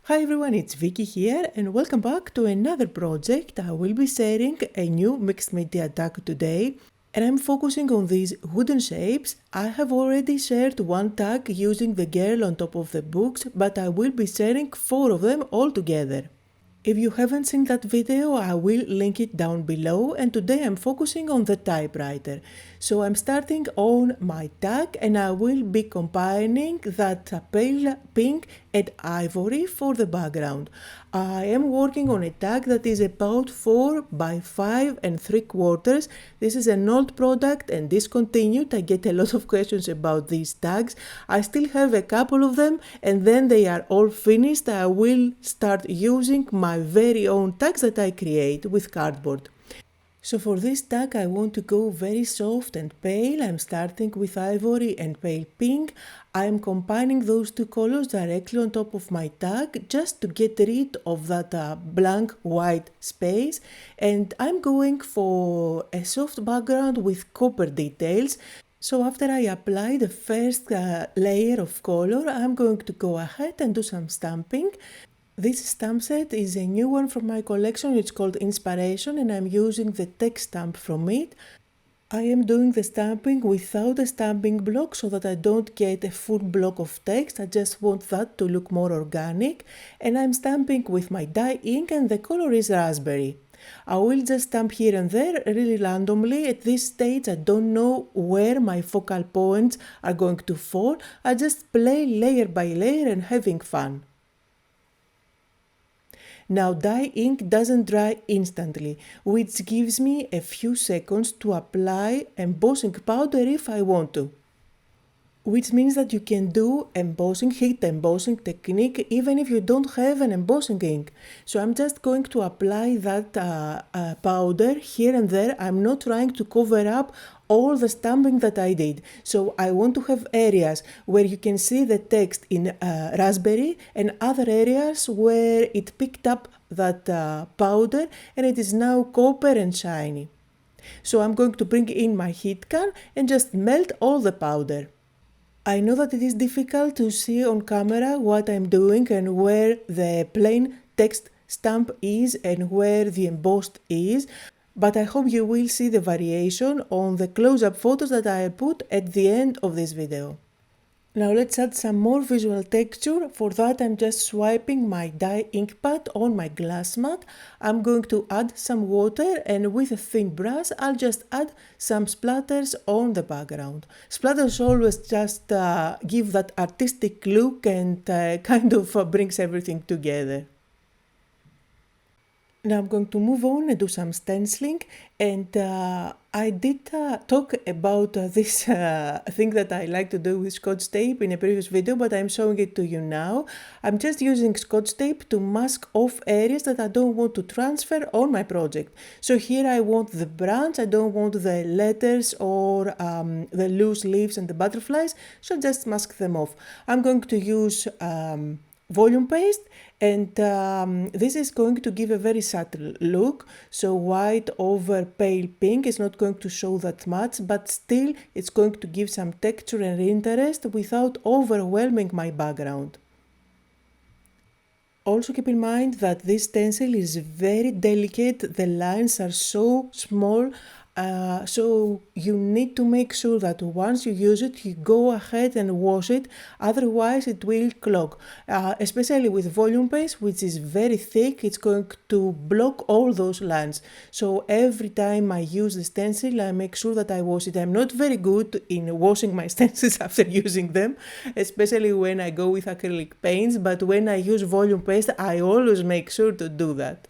Hi everyone, it's Vicky here and welcome back to another project. I will be sharing a new mixed media tag today and I'm focusing on these wooden shapes. I have already shared one tag using the girl on top of the books, but I will be sharing 4 of them all together. If you haven't seen that video, I will link it down below, and today I'm focusing on the typewriter. So I'm starting on my tag and I will be combining that pale pink and ivory for the background. I am working on a tag that is about 4 by 5 and 3/4. This is an old product and discontinued. I get a lot of questions about these tags. I still have a couple of them and then they are all finished. I will start using my very own tags that I create with cardboard. So for this tag I want to go very soft and pale. I'm starting with ivory and pale pink. I'm combining those two colors directly on top of my tag just to get rid of that blank white space, and I'm going for a soft background with copper details. So after I apply the first layer of color, I'm going to go ahead and do some stamping. This stamp set is a new one from my collection. It's called Inspiration and I'm using the text stamp from it. I am doing the stamping without a stamping block so that I don't get a full block of text. I just want that to look more organic. And I'm stamping with my dye ink and the color is raspberry. I will just stamp here and there really randomly. At this stage I don't know where my focal points are going to fall. I just play layer by layer and having fun. Now dye ink doesn't dry instantly, which gives me a few seconds to apply embossing powder if I want to. Which means that you can do heat embossing technique even if you don't have an embossing ink. So I'm just going to apply that powder here and there. I'm not trying to cover up all the stamping that I did. So I want to have areas where you can see the text in raspberry and other areas where it picked up that powder and it is now copper and shiny. So I'm going to bring in my heat gun and just melt all the powder. I know that it is difficult to see on camera what I'm doing and where the plain text stamp is and where the embossed is, but I hope you will see the variation on the close-up photos that I put at the end of this video. Now let's add some more visual texture. For that I'm just swiping my dye ink pad on my glass mat. I'm going to add some water and with a thin brush I'll just add some splatters on the background. Splatters always just give that artistic look and kind of brings everything together. Now I'm going to move on and do some stenciling, and I did talk about this thing that I like to do with Scotch tape in a previous video, but I'm showing it to you now. I'm just using Scotch tape to mask off areas that I don't want to transfer on my project. So here I want the branch, I don't want the letters or the loose leaves and the butterflies, so just mask them off. I'm going to use volume paste, and this is going to give a very subtle look. So white over pale pink is not going to show that much, but still it's going to give some texture and interest without overwhelming my background. Also keep in mind that this stencil is very delicate. The lines are so small. So you need to make sure that once you use it, you go ahead and wash it, otherwise it will clog. Especially with volume paste, which is very thick, it's going to block all those lines. So every time I use the stencil, I make sure that I wash it. I'm not very good in washing my stencils after using them, especially when I go with acrylic paints, but when I use volume paste, I always make sure to do that.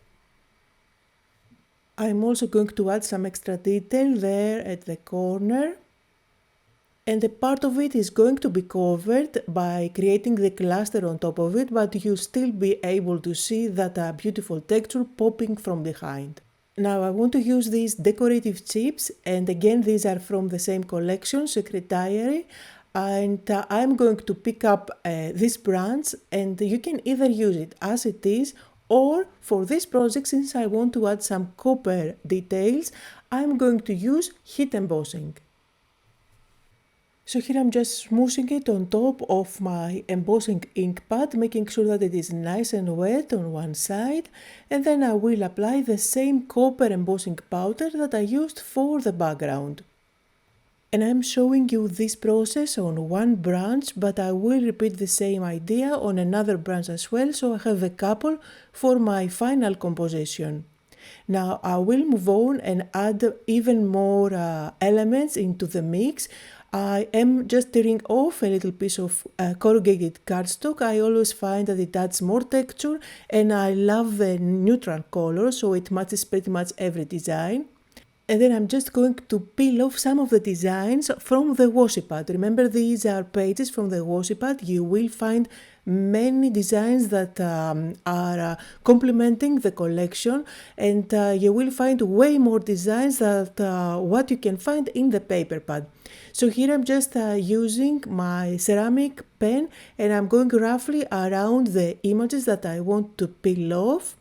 I'm also going to add some extra detail there at the corner, and a part of it is going to be covered by creating the cluster on top of it, but you'll still be able to see that beautiful texture popping from behind. Now I want to use these decorative chips, and again these are from the same collection, Secret Diary, and I'm going to pick up this branch, and you can either use it as it is, or for this project, since I want to add some copper details, I'm going to use heat embossing. So here I'm just smoothing it on top of my embossing ink pad, making sure that it is nice and wet on one side, and then I will apply the same copper embossing powder that I used for the background. And I'm showing you this process on one branch, but I will repeat the same idea on another branch as well, so I have a couple for my final composition. Now I will move on and add even more elements into the mix. I am just tearing off a little piece of corrugated cardstock. I always find that it adds more texture and I love the neutral color, so it matches pretty much every design. And then I'm just going to peel off some of the designs from the Washi pad. Remember, these are pages from the Washi pad. You will find many designs that are complementing the collection, and you will find way more designs than what you can find in the paper pad. So here I'm just using my ceramic pen and I'm going roughly around the images that I want to peel off.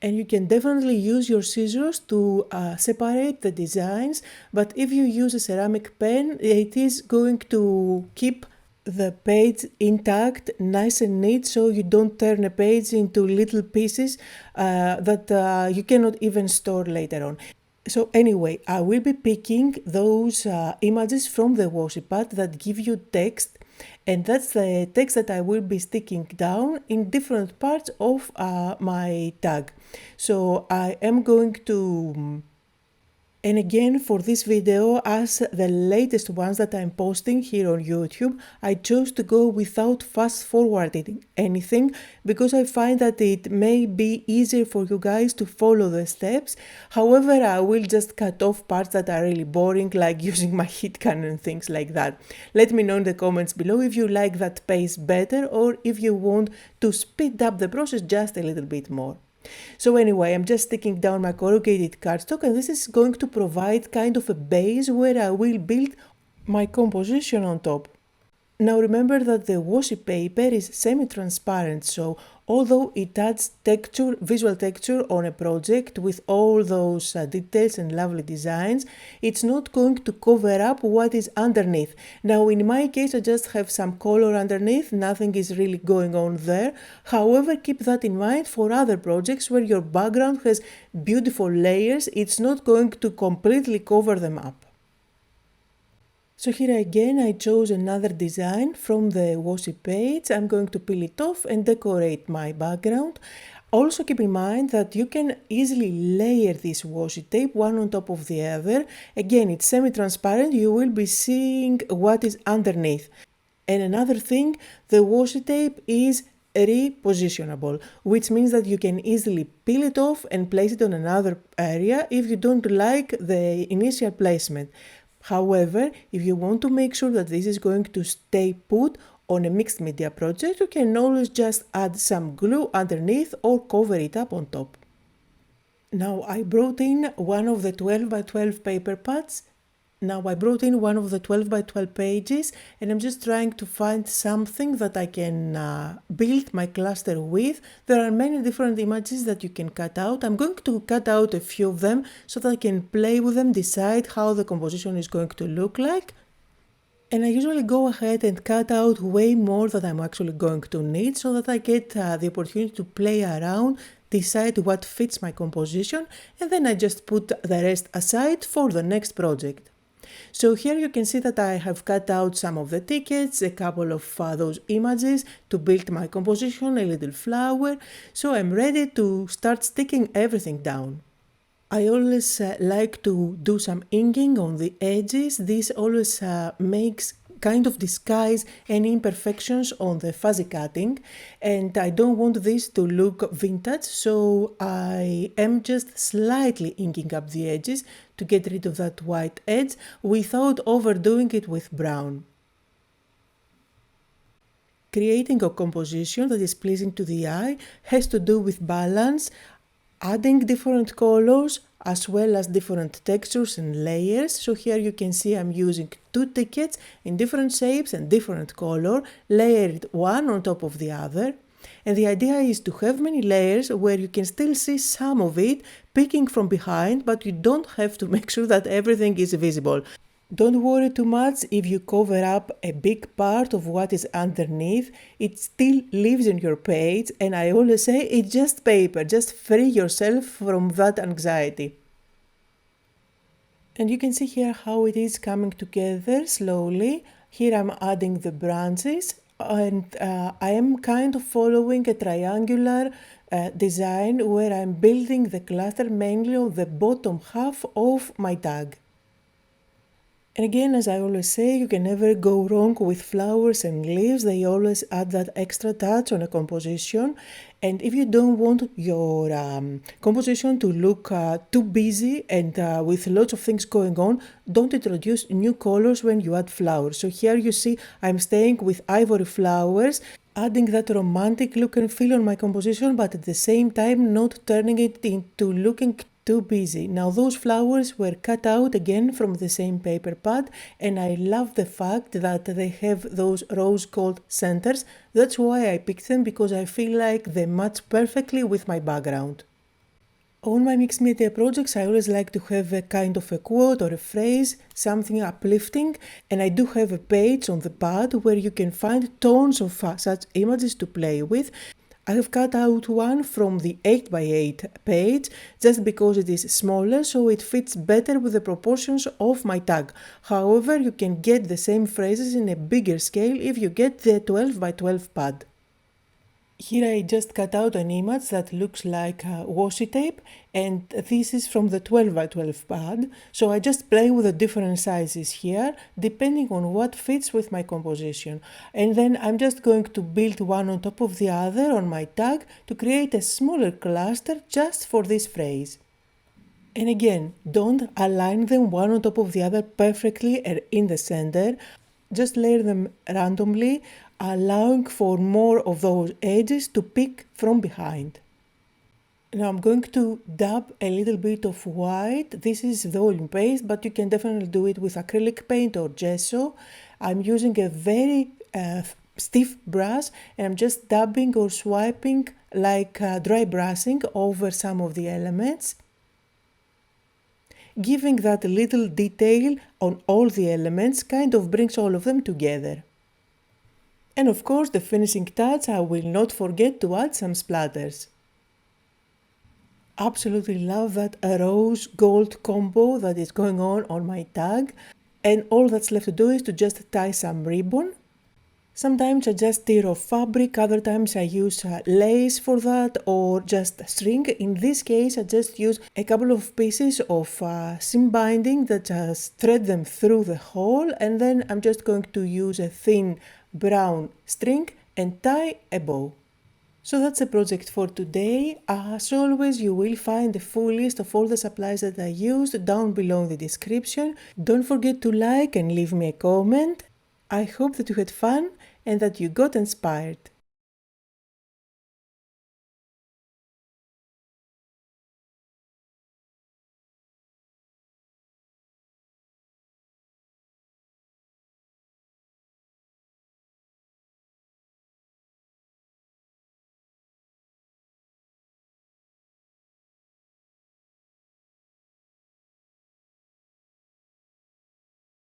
And you can definitely use your scissors to separate the designs, but if you use a ceramic pen, it is going to keep the page intact, nice and neat, so you don't turn a page into little pieces that you cannot even store later on. So anyway, I will be picking those images from the Washi pad that give you text, and that's the text that I will be sticking down in different parts of my tag. So I am going to, and again for this video, as the latest ones that I'm posting here on YouTube, I chose to go without fast forwarding anything because I find that it may be easier for you guys to follow the steps. However, I will just cut off parts that are really boring, like using my heat gun and things like that. Let me know in the comments below if you like that pace better or if you want to speed up the process just a little bit more. So anyway, I'm just sticking down my corrugated cardstock, and this is going to provide kind of a base where I will build my composition on top. Now remember that the washi paper is semi-transparent, so although it adds texture, visual texture on a project with all those details and lovely designs, it's not going to cover up what is underneath. Now in my case I just have some color underneath, nothing is really going on there. However, keep that in mind for other projects where your background has beautiful layers, it's not going to completely cover them up. So here again I chose another design from the washi page. I'm going to peel it off and decorate my background. Also keep in mind that you can easily layer this washi tape one on top of the other. Again, it's semi-transparent, you will be seeing what is underneath. And another thing, the washi tape is repositionable, which means that you can easily peel it off and place it on another area if you don't like the initial placement. However, if you want to make sure that this is going to stay put on a mixed media project, you can always just add some glue underneath or cover it up on top. Now I brought in one of the 12 by 12 paper pads. Now I brought in one of the 12 by 12 pages and I'm just trying to find something that I can build my cluster with. There are many different images that you can cut out. I'm going to cut out a few of them so that I can play with them, decide how the composition is going to look like. And I usually go ahead and cut out way more than I'm actually going to need so that I get the opportunity to play around, decide what fits my composition, and then I just put the rest aside for the next project. So here you can see that I have cut out some of the tickets, a couple of those images to build my composition, a little flower, so I'm ready to start sticking everything down. I always like to do some inking on the edges. This always makes kind of disguise any imperfections on the fuzzy cutting, and I don't want this to look vintage, so I am just slightly inking up the edges to get rid of that white edge without overdoing it with brown. Creating a composition that is pleasing to the eye has to do with balance, adding different colors as well as different textures and layers. So here you can see I'm using two tickets in different shapes and different color, layered one on top of the other. And the idea is to have many layers where you can still see some of it peeking from behind, but you don't have to make sure that everything is visible. Don't worry too much if you cover up a big part of what is underneath. It still lives on your page, and I always say it's just paper. Just free yourself from that anxiety. And you can see here how it is coming together slowly. Here I'm adding the branches, and I am kind of following a triangular design where I'm building the cluster mainly on the bottom half of my tag. And again, as I always say, you can never go wrong with flowers and leaves. They always add that extra touch on a composition. And if you don't want your composition to look too busy and with lots of things going on, don't introduce new colors when you add flowers. So here you see I'm staying with ivory flowers, adding that romantic look and feel on my composition, but at the same time not turning it into looking too busy. Now those flowers were cut out again from the same paper pad, and I love the fact that they have those rose gold centers. That's why I picked them, because I feel like they match perfectly with my background. On my mixed media projects, I always like to have a kind of a quote or a phrase, something uplifting, and I do have a page on the pad where you can find tons of such images to play with. I have cut out one from the 8x8 page just because it is smaller, so it fits better with the proportions of my tag. However, you can get the same phrases in a bigger scale if you get the 12x12 pad. Here I just cut out an image that looks like washi tape, and this is from the 12x12 pad, so I just play with the different sizes here depending on what fits with my composition. And then I'm just going to build one on top of the other on my tag to create a smaller cluster just for this phrase. And again, don't align them one on top of the other perfectly and in the center. Just layer them randomly, allowing for more of those edges to peek from behind. Now I'm going to dab a little bit of white. This is the oil paste, but you can definitely do it with acrylic paint or gesso. I'm using a very stiff brush, and I'm just dabbing or swiping like dry brushing over some of the elements, giving that little detail on all the elements kind of brings all of them together. And of course, the finishing touch, I will not forget to add some splatters. Absolutely love that rose gold combo that is going on my tag, and all that's left to do is to just tie some ribbon. Sometimes I just tear off fabric, other times I use lace for that, or just string. In this case I just use a couple of pieces of seam binding that just thread them through the hole, and then I'm just going to use a thin brown string and tie a bow. So that's the project for today. As always, you will find a full list of all the supplies that I used down below in the description. Don't forget to like and leave me a comment. I hope that you had fun and that you got inspired.